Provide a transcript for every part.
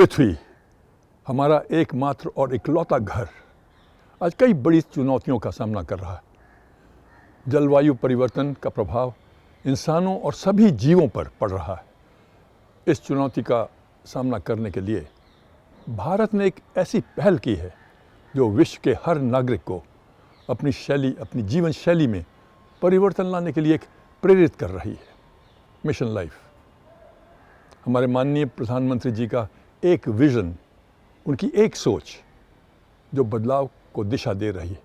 पृथ्वी, हमारा एकमात्र और इकलौता घर, आज कई बड़ी चुनौतियों का सामना कर रहा है। जलवायु परिवर्तन का प्रभाव इंसानों और सभी जीवों पर पड़ रहा है। इस चुनौती का सामना करने के लिए भारत ने एक ऐसी पहल की है जो विश्व के हर नागरिक को अपनी जीवन शैली में परिवर्तन लाने के लिए एक प्रेरित कर रही है। मिशन लाइफ, हमारे माननीय प्रधानमंत्री जी का एक विज़न, उनकी एक सोच जो बदलाव को दिशा दे रही है,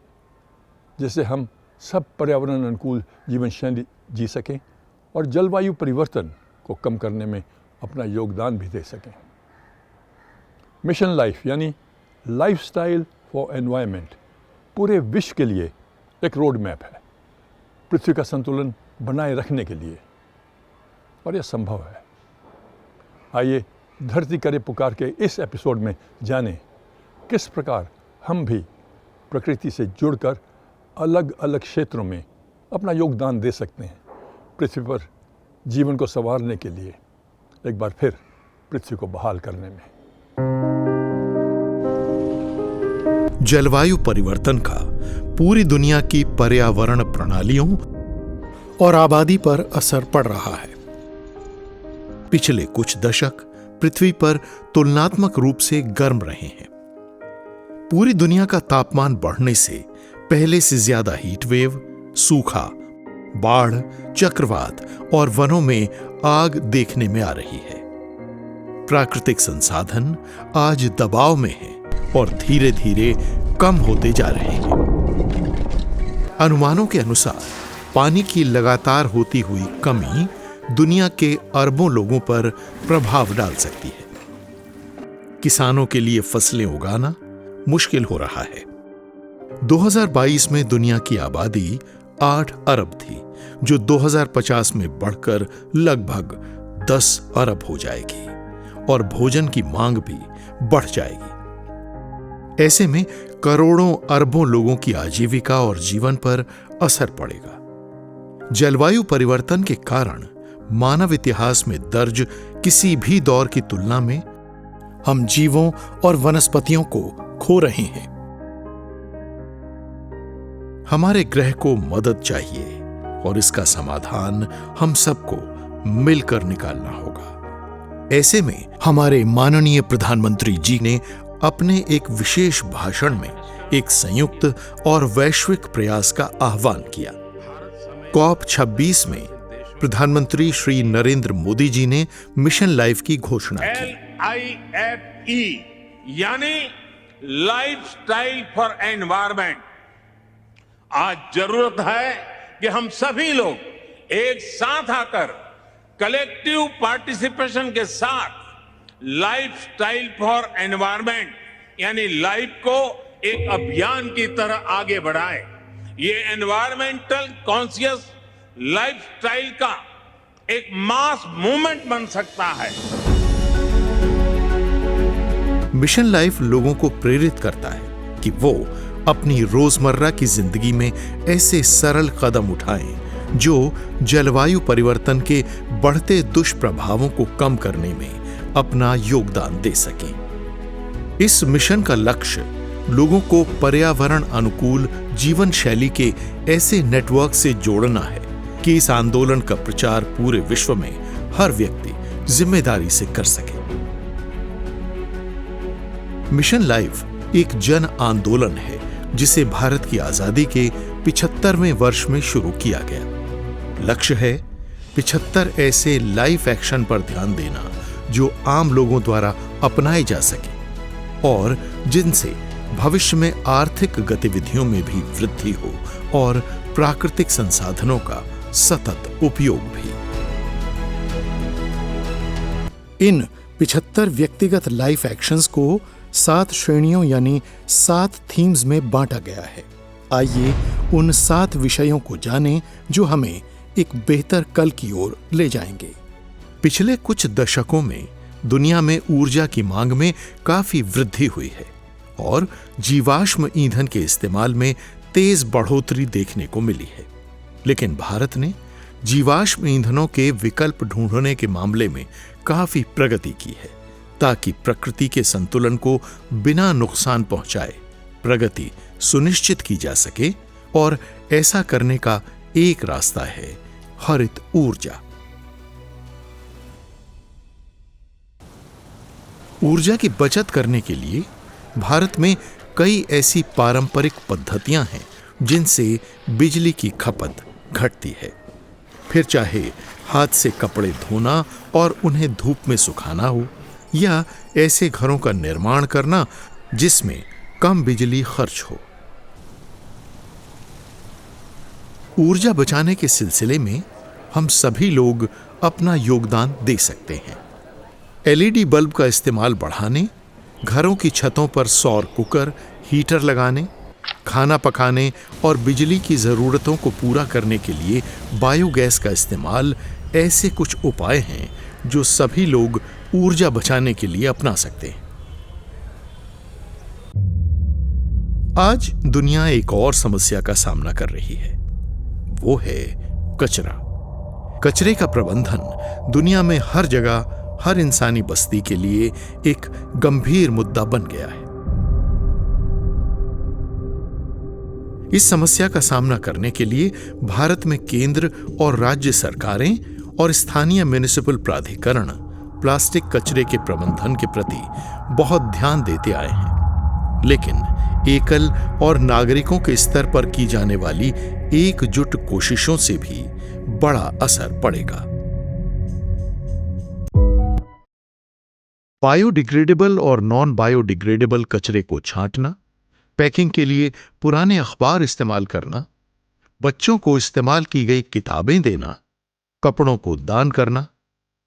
जिससे हम सब पर्यावरण अनुकूल जीवन शैली जी सकें और जलवायु परिवर्तन को कम करने में अपना योगदान भी दे सकें। मिशन लाइफ यानी लाइफस्टाइल फॉर एनवायरनमेंट पूरे विश्व के लिए एक रोड मैप है, पृथ्वी का संतुलन बनाए रखने के लिए, और यह संभव है। आइए धरती करे पुकार के इस एपिसोड में जानें किस प्रकार हम भी प्रकृति से जुड़कर अलग अलग क्षेत्रों में अपना योगदान दे सकते हैं, पृथ्वी पर जीवन को संवारने के लिए, एक बार फिर पृथ्वी को बहाल करने में। जलवायु परिवर्तन का पूरी दुनिया की पर्यावरण प्रणालियों और आबादी पर असर पड़ रहा है। पिछले कुछ दशक पृथ्वी पर तुलनात्मक रूप से गर्म रहे हैं। पूरी दुनिया का तापमान बढ़ने से पहले से ज्यादा हीट वेव, सूखा, बाढ़, चक्रवात और वनों में आग देखने में आ रही है। प्राकृतिक संसाधन आज दबाव में हैं और धीरे धीरे कम होते जा रहे हैं। अनुमानों के अनुसार पानी की लगातार होती हुई कमी दुनिया के अरबों लोगों पर प्रभाव डाल सकती है। किसानों के लिए फसलें उगाना मुश्किल हो रहा है। 2022 में दुनिया की आबादी 8 अरब थी, जो 2050 में बढ़कर लगभग 10 अरब हो जाएगी और भोजन की मांग भी बढ़ जाएगी। ऐसे में करोड़ों अरबों लोगों की आजीविका और जीवन पर असर पड़ेगा। जलवायु परिवर्तन के कारण मानव इतिहास में दर्ज किसी भी दौर की तुलना में हम जीवों और वनस्पतियों को खो रहे हैं। हमारे ग्रह को मदद चाहिए और इसका समाधान हम सबको मिलकर निकालना होगा। ऐसे में हमारे माननीय प्रधानमंत्री जी ने अपने एक विशेष भाषण में एक संयुक्त और वैश्विक प्रयास का आह्वान किया। COP 26 में प्रधानमंत्री श्री नरेंद्र मोदी जी ने मिशन लाइफ की घोषणा की। LIFE यानी लाइफस्टाइल फॉर एनवायरनमेंट। आज जरूरत है कि हम सभी लोग एक साथ आकर कलेक्टिव पार्टिसिपेशन के साथ लाइफस्टाइल फॉर एनवायरनमेंट यानी लाइफ को एक अभियान की तरह आगे बढ़ाएं। ये एनवायरमेंटल कॉन्शियस लाइफस्टाइल का एक मास मूवमेंट बन सकता है। मिशन लाइफ लोगों को प्रेरित करता है कि वो अपनी रोजमर्रा की जिंदगी में ऐसे सरल कदम उठाएं जो जलवायु परिवर्तन के बढ़ते दुष्प्रभावों को कम करने में अपना योगदान दे सकें। इस मिशन का लक्ष्य लोगों को पर्यावरण अनुकूल जीवन शैली के ऐसे नेटवर्क से जोड़ना है कि इस आंदोलन का प्रचार पूरे विश्व में हर व्यक्ति जिम्मेदारी से कर सके। मिशन लाइफ एक जन आंदोलन है जिसे भारत की आजादी के 75वें वर्ष में शुरू किया गया। लक्ष्य है 75 ऐसे लाइफ एक्शन पर ध्यान देना जो आम लोगों द्वारा अपनाए जा सके और जिनसे भविष्य में आर्थिक गतिविधियों में भी वृद्धि हो और प्राकृतिक संसाधनों का सतत उपयोग भी। इन 75 व्यक्तिगत लाइफ एक्शंस को 7 श्रेणियों यानी 7 थीम्स में बांटा गया है। आइए उन 7 विषयों को जानें जो हमें एक बेहतर कल की ओर ले जाएंगे। पिछले कुछ दशकों में दुनिया में ऊर्जा की मांग में काफी वृद्धि हुई है और जीवाश्म ईंधन के इस्तेमाल में तेज बढ़ोतरी देखने को मिली है। लेकिन भारत ने जीवाश्म ईंधनों के विकल्प ढूंढने के मामले में काफी प्रगति की है ताकि प्रकृति के संतुलन को बिना नुकसान पहुंचाए प्रगति सुनिश्चित की जा सके। और ऐसा करने का एक रास्ता है हरित ऊर्जा। ऊर्जा की बचत करने के लिए भारत में कई ऐसी पारंपरिक पद्धतियां हैं जिनसे बिजली की खपत घटती है। फिर चाहे हाथ से कपड़े धोना और उन्हें धूप में सुखाना हो, या ऐसे घरों का निर्माण करना जिसमें कम बिजली खर्च हो। ऊर्जा बचाने के सिलसिले में हम सभी लोग अपना योगदान दे सकते हैं। एलईडी बल्ब का इस्तेमाल बढ़ाने, घरों की छतों पर सौर कुकर, हीटर लगाने, खाना पकाने और बिजली की जरूरतों को पूरा करने के लिए बायोगैस का इस्तेमाल ऐसे कुछ उपाय हैं जो सभी लोग ऊर्जा बचाने के लिए अपना सकते हैं। आज दुनिया एक और समस्या का सामना कर रही है, वो है कचरा। कचरे का प्रबंधन दुनिया में हर जगह, हर इंसानी बस्ती के लिए एक गंभीर मुद्दा बन गया है। इस समस्या का सामना करने के लिए भारत में केंद्र और राज्य सरकारें और स्थानीय म्युनिसिपल प्राधिकरण प्लास्टिक कचरे के प्रबंधन के प्रति बहुत ध्यान देते आए हैं, लेकिन एकल और नागरिकों के स्तर पर की जाने वाली एकजुट कोशिशों से भी बड़ा असर पड़ेगा। बायोडिग्रेडेबल और नॉन बायोडिग्रेडेबल कचरे को छांटना, पैकिंग के लिए पुराने अखबार इस्तेमाल करना, बच्चों को इस्तेमाल की गई किताबें देना, कपड़ों को दान करना,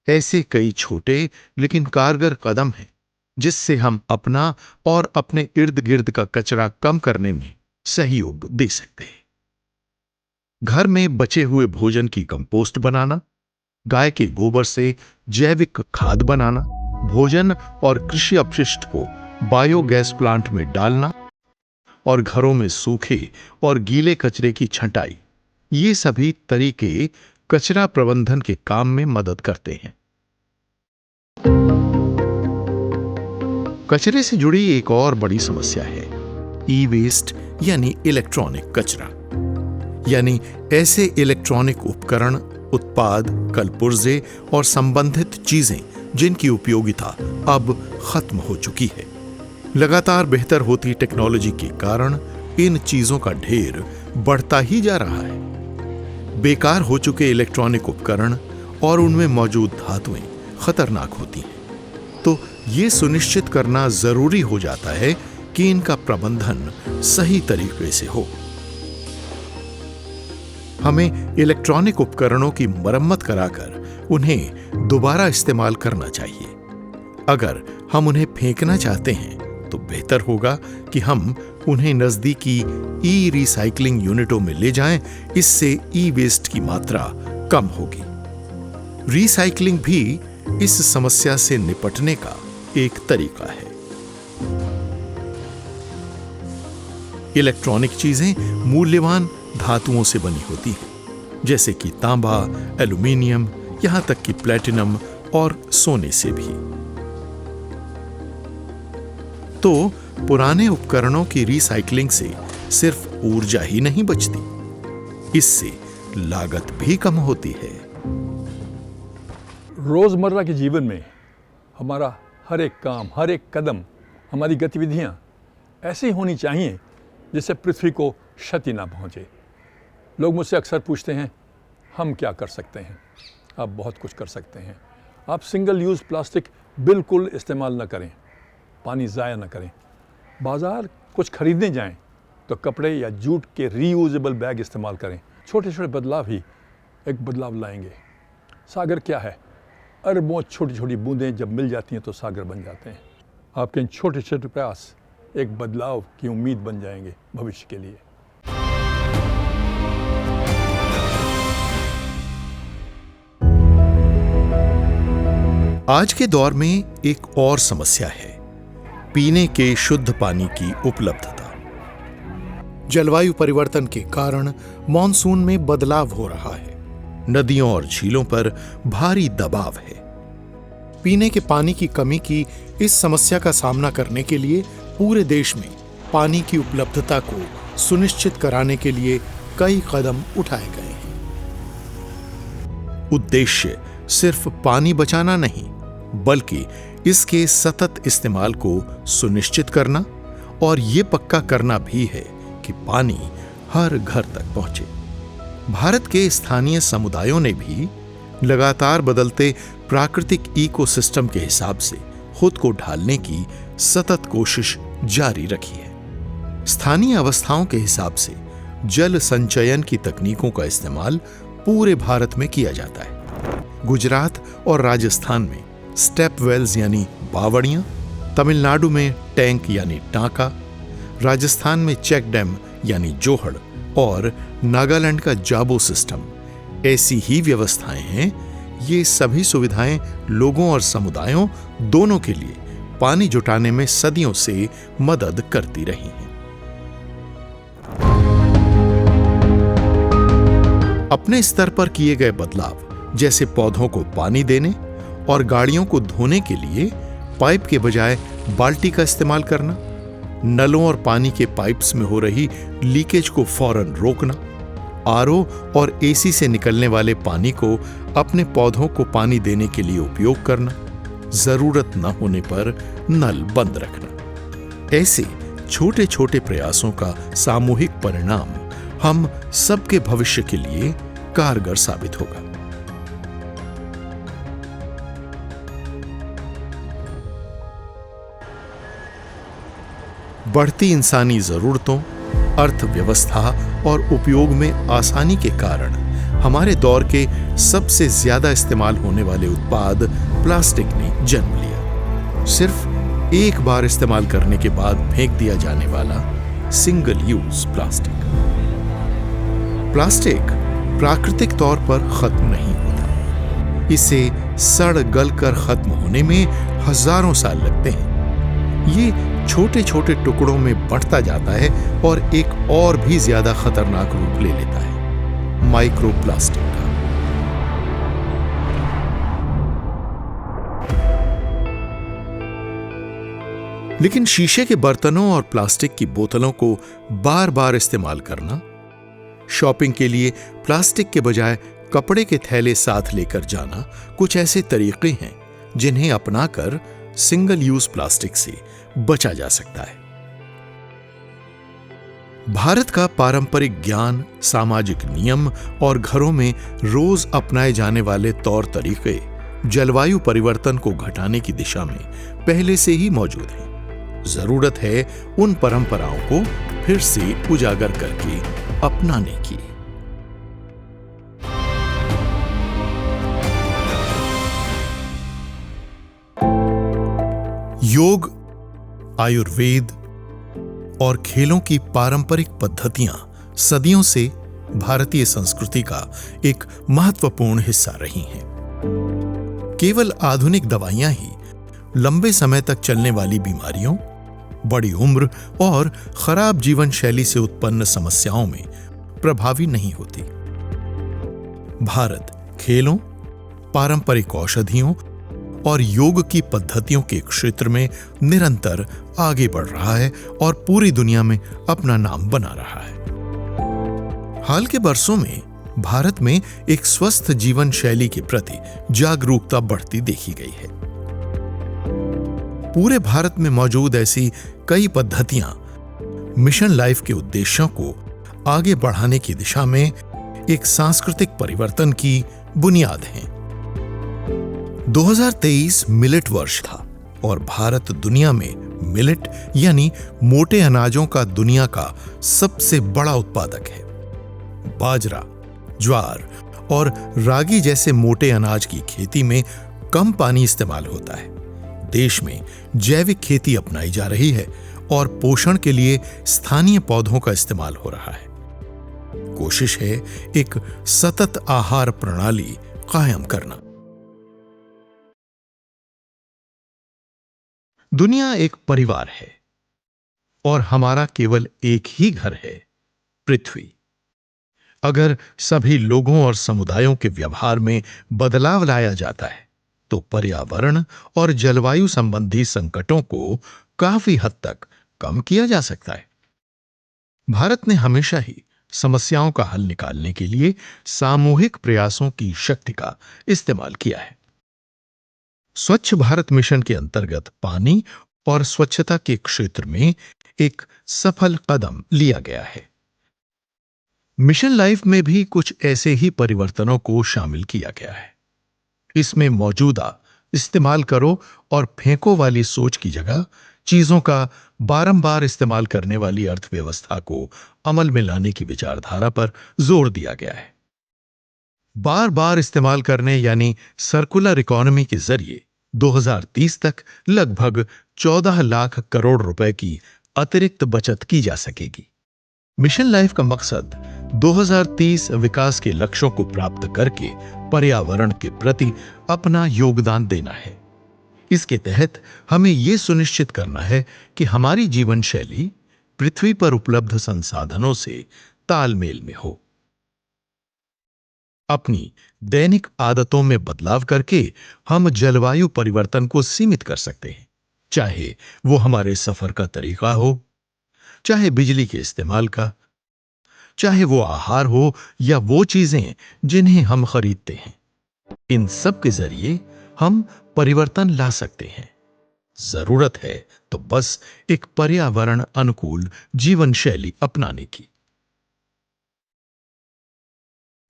ऐसे कई छोटे लेकिन कारगर कदम हैं जिससे हम अपना और अपने इर्द गिर्द का कचरा कम करने में सहयोग दे सकते हैं। घर में बचे हुए भोजन की कंपोस्ट बनाना, गाय के गोबर से जैविक खाद बनाना, भोजन और कृषि अपशिष्ट को बायोगैस प्लांट में डालना और घरों में सूखे और गीले कचरे की छंटाई, ये सभी तरीके कचरा प्रबंधन के काम में मदद करते हैं। कचरे से जुड़ी एक और बड़ी समस्या है ई वेस्ट यानी इलेक्ट्रॉनिक कचरा, यानी ऐसे इलेक्ट्रॉनिक उपकरण, उत्पाद, कलपुर्जे और संबंधित चीजें जिनकी उपयोगिता अब खत्म हो चुकी है। लगातार बेहतर होती टेक्नोलॉजी के कारण इन चीजों का ढेर बढ़ता ही जा रहा है। बेकार हो चुके इलेक्ट्रॉनिक उपकरण और उनमें मौजूद धातुएं खतरनाक होती हैं, तो ये सुनिश्चित करना जरूरी हो जाता है कि इनका प्रबंधन सही तरीके से हो। हमें इलेक्ट्रॉनिक उपकरणों की मरम्मत कराकर उन्हें दोबारा इस्तेमाल करना चाहिए। अगर हम उन्हें फेंकना चाहते हैं तो बेहतर होगा कि हम उन्हें नजदीकी ई रिसाइकलिंग यूनिटों में ले जाएं, इससे ई वेस्ट की मात्रा कम होगी। रिसाइकलिंग भी इस समस्या से निपटने का एक तरीका है। इलेक्ट्रॉनिक चीजें मूल्यवान धातुओं से बनी होती हैं, जैसे कि तांबा, एल्यूमीनियम, यहां तक कि प्लैटिनम और सोने से भी। तो पुराने उपकरणों की रिसाइकलिंग से सिर्फ ऊर्जा ही नहीं बचती, इससे लागत भी कम होती है। रोज़मर्रा के जीवन में हमारा हर एक काम, हर एक कदम, हमारी गतिविधियां ऐसी होनी चाहिए जिससे पृथ्वी को क्षति ना पहुंचे। लोग मुझसे अक्सर पूछते हैं, हम क्या कर सकते हैं? आप बहुत कुछ कर सकते हैं। आप सिंगल यूज़ प्लास्टिक बिल्कुल इस्तेमाल न करें, पानी ज़ाया न करें। बाज़ार कुछ खरीदने जाएं तो कपड़े या जूट के रीयूजेबल बैग इस्तेमाल करें। छोटे छोटे बदलाव ही एक बदलाव लाएंगे। सागर क्या है? अरबों छोटी छोटी बूंदें जब मिल जाती हैं तो सागर बन जाते हैं। आपके इन छोटे छोटे प्रयास एक बदलाव की उम्मीद बन जाएंगे भविष्य के लिए। आज के दौर में एक और समस्या है पीने के शुद्ध पानी की उपलब्धता। जलवायु परिवर्तन के कारण मॉनसून में बदलाव हो रहा है। नदियों और झीलों पर भारी दबाव है। पीने के पानी की कमी की इस समस्या का सामना करने के लिए पूरे देश में पानी की उपलब्धता को सुनिश्चित कराने के लिए कई कदम उठाए गए हैं। उद्देश्य सिर्फ पानी बचाना नहीं, बल्कि इसके सतत इस्तेमाल को सुनिश्चित करना और ये पक्का करना भी है कि पानी हर घर तक पहुंचे। भारत के स्थानीय समुदायों ने भी लगातार बदलते प्राकृतिक इकोसिस्टम के हिसाब से खुद को ढालने की सतत कोशिश जारी रखी है। स्थानीय अवस्थाओं के हिसाब से जल संचयन की तकनीकों का इस्तेमाल पूरे भारत में किया जाता है। गुजरात और राजस्थान में स्टेप वेल्स यानी बावड़ियां, तमिलनाडु में टैंक यानी टांका, राजस्थान में चेक डैम यानी जोहड़ और नागालैंड का जाबो सिस्टम ऐसी ही व्यवस्थाएं हैं। ये सभी सुविधाएं लोगों और समुदायों दोनों के लिए पानी जुटाने में सदियों से मदद करती रही हैं। अपने स्तर पर किए गए बदलाव, जैसे पौधों को पानी देने और गाड़ियों को धोने के लिए पाइप के बजाय बाल्टी का इस्तेमाल करना, नलों और पानी के पाइप्स में हो रही लीकेज को फौरन रोकना, आरओ और एसी से निकलने वाले पानी को अपने पौधों को पानी देने के लिए उपयोग करना, जरूरत न होने पर नल बंद रखना। ऐसे छोटे छोटे प्रयासों का सामूहिक परिणाम हम सबके भविष्य के लिए कारगर साबित होगा। बढ़ती इंसानी जरूरतों, अर्थव्यवस्था और उपयोग में आसानी के कारण हमारे दौर के सबसे ज्यादा इस्तेमाल होने वाले उत्पाद प्लास्टिक ने जन्म लिया। सिर्फ एक बार इस्तेमाल करने के बाद फेंक दिया जाने वाला सिंगल यूज प्लास्टिक। प्लास्टिक प्राकृतिक तौर पर खत्म नहीं होता। इसे सड़ गल कर खत्म होने में हजारों साल लगते हैं। ये छोटे छोटे टुकड़ों में बढ़ता जाता है और एक और भी ज्यादा खतरनाक रूप ले लेता है, माइक्रोप्लास्टिक का। लेकिन शीशे के बर्तनों और प्लास्टिक की बोतलों को बार बार इस्तेमाल करना, शॉपिंग के लिए प्लास्टिक के बजाय कपड़े के थैले साथ लेकर जाना कुछ ऐसे तरीके हैं जिन्हें अपनाकर सिंगल यूज प्लास्टिक से बचा जा सकता है। भारत का पारंपरिक ज्ञान, सामाजिक नियम और घरों में रोज अपनाए जाने वाले तौर तरीके जलवायु परिवर्तन को घटाने की दिशा में पहले से ही मौजूद हैं। जरूरत है उन परंपराओं को फिर से उजागर करके अपनाने की। योग, आयुर्वेद और खेलों की पारंपरिक पद्धतियां सदियों से भारतीय संस्कृति का एक महत्वपूर्ण हिस्सा रही हैं। केवल आधुनिक दवाइयां ही लंबे समय तक चलने वाली बीमारियों, बड़ी उम्र और खराब जीवन शैली से उत्पन्न समस्याओं में प्रभावी नहीं होती। भारत खेलों, पारंपरिक औषधियों और योग की पद्धतियों के क्षेत्र में निरंतर आगे बढ़ रहा है और पूरी दुनिया में अपना नाम बना रहा है। हाल के वर्षों में भारत में एक स्वस्थ जीवन शैली के प्रति जागरूकता बढ़ती देखी गई है। पूरे भारत में मौजूद ऐसी कई पद्धतियां मिशन लाइफ के उद्देश्यों को आगे बढ़ाने की दिशा में एक सांस्कृतिक परिवर्तन की बुनियाद हैं। 2023 मिलेट वर्ष था और भारत दुनिया में मिलेट यानी मोटे अनाजों का दुनिया का सबसे बड़ा उत्पादक है। बाजरा, ज्वार और रागी जैसे मोटे अनाज की खेती में कम पानी इस्तेमाल होता है। देश में जैविक खेती अपनाई जा रही है और पोषण के लिए स्थानीय पौधों का इस्तेमाल हो रहा है। कोशिश है एक सतत आहार प्रणाली कायम करना। दुनिया एक परिवार है और हमारा केवल एक ही घर है, पृथ्वी। अगर सभी लोगों और समुदायों के व्यवहार में बदलाव लाया जाता है तो पर्यावरण और जलवायु संबंधी संकटों को काफी हद तक कम किया जा सकता है। भारत ने हमेशा ही समस्याओं का हल निकालने के लिए सामूहिक प्रयासों की शक्ति का इस्तेमाल किया है। स्वच्छ भारत मिशन के अंतर्गत पानी और स्वच्छता के क्षेत्र में एक सफल कदम लिया गया है। मिशन लाइफ में भी कुछ ऐसे ही परिवर्तनों को शामिल किया गया है। इसमें मौजूदा इस्तेमाल करो और फेंको वाली सोच की जगह चीजों का बारंबार इस्तेमाल करने वाली अर्थव्यवस्था को अमल में लाने की विचारधारा पर जोर दिया गया है। बार बार इस्तेमाल करने यानी सर्कुलर इकोनॉमी के जरिए 2030 तक लगभग 14 लाख करोड़ रुपए की अतिरिक्त बचत की जा सकेगी। मिशन लाइफ का मकसद 2030 विकास के लक्ष्यों को प्राप्त करके पर्यावरण के प्रति अपना योगदान देना है। इसके तहत हमें यह सुनिश्चित करना है कि हमारी जीवन शैली पृथ्वी पर उपलब्ध संसाधनों से तालमेल में हो। अपनी दैनिक आदतों में बदलाव करके हम जलवायु परिवर्तन को सीमित कर सकते हैं, चाहे वो हमारे सफर का तरीका हो, चाहे बिजली के इस्तेमाल का, चाहे वो आहार हो या वो चीजें जिन्हें हम खरीदते हैं। इन सब के जरिए हम परिवर्तन ला सकते हैं। जरूरत है तो बस एक पर्यावरण अनुकूल जीवन शैली अपनाने की।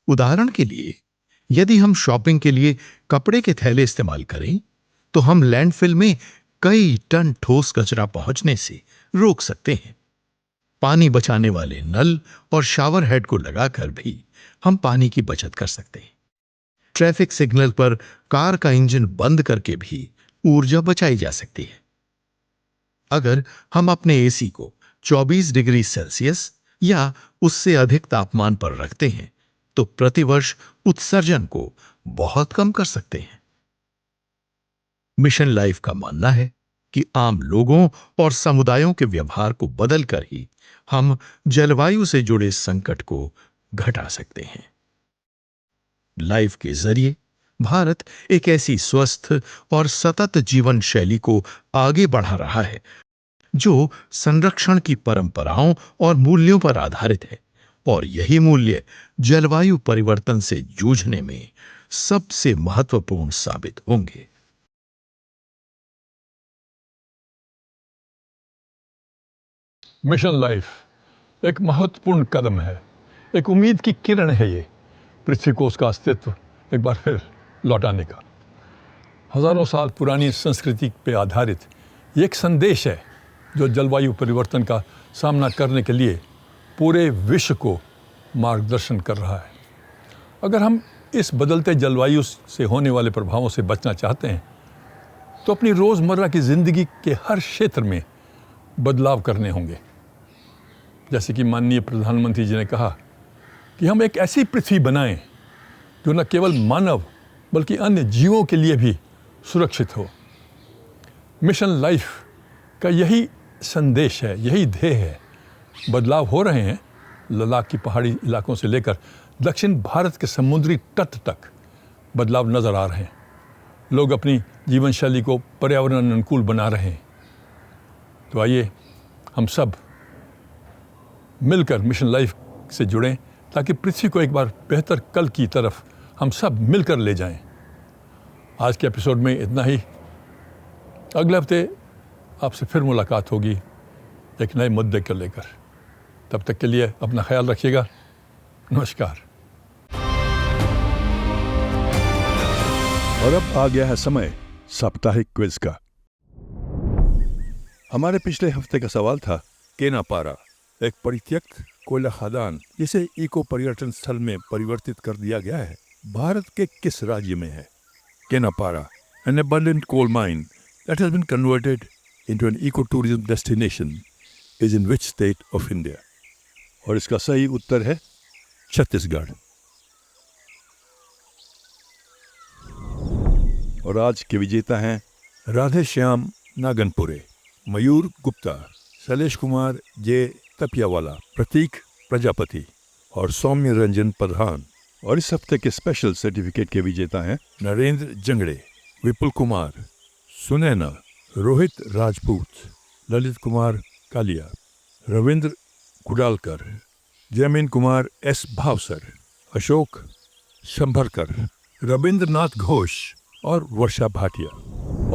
उदाहरण के लिए, यदि हम शॉपिंग के लिए कपड़े के थैले इस्तेमाल करें तो हम लैंडफिल में कई टन ठोस कचरा पहुंचने से रोक सकते हैं। पानी बचाने वाले नल और शावर हेड को लगाकर भी हम पानी की बचत कर सकते हैं। ट्रैफिक सिग्नल पर कार का इंजन बंद करके भी ऊर्जा बचाई जा सकती है। अगर हम अपने एसी को 24 डिग्री सेल्सियस या उससे अधिक तापमान पर रखते हैं तो प्रतिवर्ष उत्सर्जन को बहुत कम कर सकते हैं। मिशन लाइफ का मानना है कि आम लोगों और समुदायों के व्यवहार को बदलकर ही हम जलवायु से जुड़े संकट को घटा सकते हैं। लाइफ के जरिए भारत एक ऐसी स्वस्थ और सतत जीवन शैली को आगे बढ़ा रहा है जो संरक्षण की परंपराओं और मूल्यों पर आधारित है, और यही मूल्य जलवायु परिवर्तन से जूझने में सबसे महत्वपूर्ण साबित होंगे। मिशन लाइफ एक महत्वपूर्ण कदम है, एक उम्मीद की किरण है ये पृथ्वी को उसका अस्तित्व एक बार फिर लौटाने का। हजारों साल पुरानी संस्कृति पे आधारित ये एक संदेश है जो जलवायु परिवर्तन का सामना करने के लिए पूरे विश्व को मार्गदर्शन कर रहा है। अगर हम इस बदलते जलवायु से होने वाले प्रभावों से बचना चाहते हैं तो अपनी रोज़मर्रा की ज़िंदगी के हर क्षेत्र में बदलाव करने होंगे। जैसे कि माननीय प्रधानमंत्री जी ने कहा कि हम एक ऐसी पृथ्वी बनाएं जो न केवल मानव बल्कि अन्य जीवों के लिए भी सुरक्षित हो। मिशन लाइफ का यही संदेश है, यही ध्येय है। बदलाव हो रहे हैं। लद्दाख की पहाड़ी इलाकों से लेकर दक्षिण भारत के समुद्री तट तक बदलाव नज़र आ रहे हैं। लोग अपनी जीवन शैली को पर्यावरण अनुकूल बना रहे हैं। तो आइए हम सब मिलकर मिशन लाइफ से जुड़ें ताकि पृथ्वी को एक बार बेहतर कल की तरफ हम सब मिलकर ले जाएं। आज के एपिसोड में इतना ही। अगले हफ्ते आपसे फिर मुलाकात होगी एक नए मुद्दे को लेकर। तब तक के लिए अपना ख्याल रखिएगा। नमस्कार। और अब आ गया है समय साप्ताहिक क्विज का। हमारे पिछले हफ्ते का सवाल था, केनापारा एक परित्यक्त कोयला खदान जिसे इको पर्यटन स्थल में परिवर्तित कर दिया गया है, भारत के किस राज्य में है? Kenapara, an abundant coal mine that has been converted into an ecotourism destination, is in which state of India? और इसका सही उत्तर है छत्तीसगढ़। और आज के विजेता हैं राधे श्याम नागनपुरे, मयूर गुप्ता, शैलेश कुमार जे तपियावाला, प्रतीक प्रजापति और सौम्य रंजन प्रधान। और इस हफ्ते के स्पेशल सर्टिफिकेट के विजेता हैं नरेंद्र जंगड़े, विपुल कुमार, सुनैना, रोहित राजपूत, ललित कुमार कालिया, रविंद्र कुडालकर, जयमीन कुमार एस भावसर, अशोक शंभरकर, रविंद्रनाथ घोष और वर्षा भाटिया।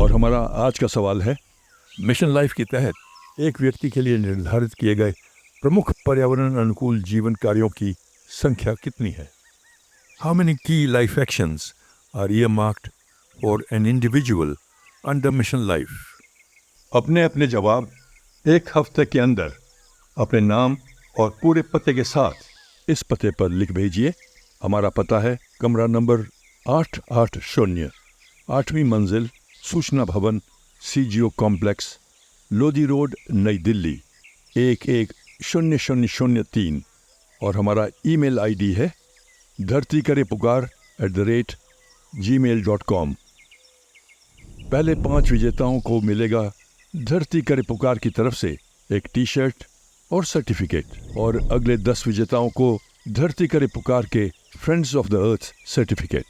और हमारा आज का सवाल है, मिशन लाइफ के तहत एक व्यक्ति के लिए निर्धारित किए गए प्रमुख पर्यावरण अनुकूल जीवन कार्यों की संख्या कितनी है? How many key life actions are earmarked for an individual under mission life? अपने अपने जवाब 1 हफ्ते के अंदर अपने नाम और पूरे पते के साथ इस पते पर लिख भेजिए। हमारा पता है कमरा नंबर 880, 8वीं मंजिल, सूचना भवन, CGO कॉम्प्लेक्स, लोधी रोड, नई दिल्ली 110003। और हमारा ईमेल आईडी है dhartikarepukaar@gmail.com। पहले 5 विजेताओं को मिलेगा धरती करे पुकार की तरफ से एक टी-शर्ट और सर्टिफिकेट, और अगले 10 विजेताओं को धरती करे पुकार के friends of the earth certificate.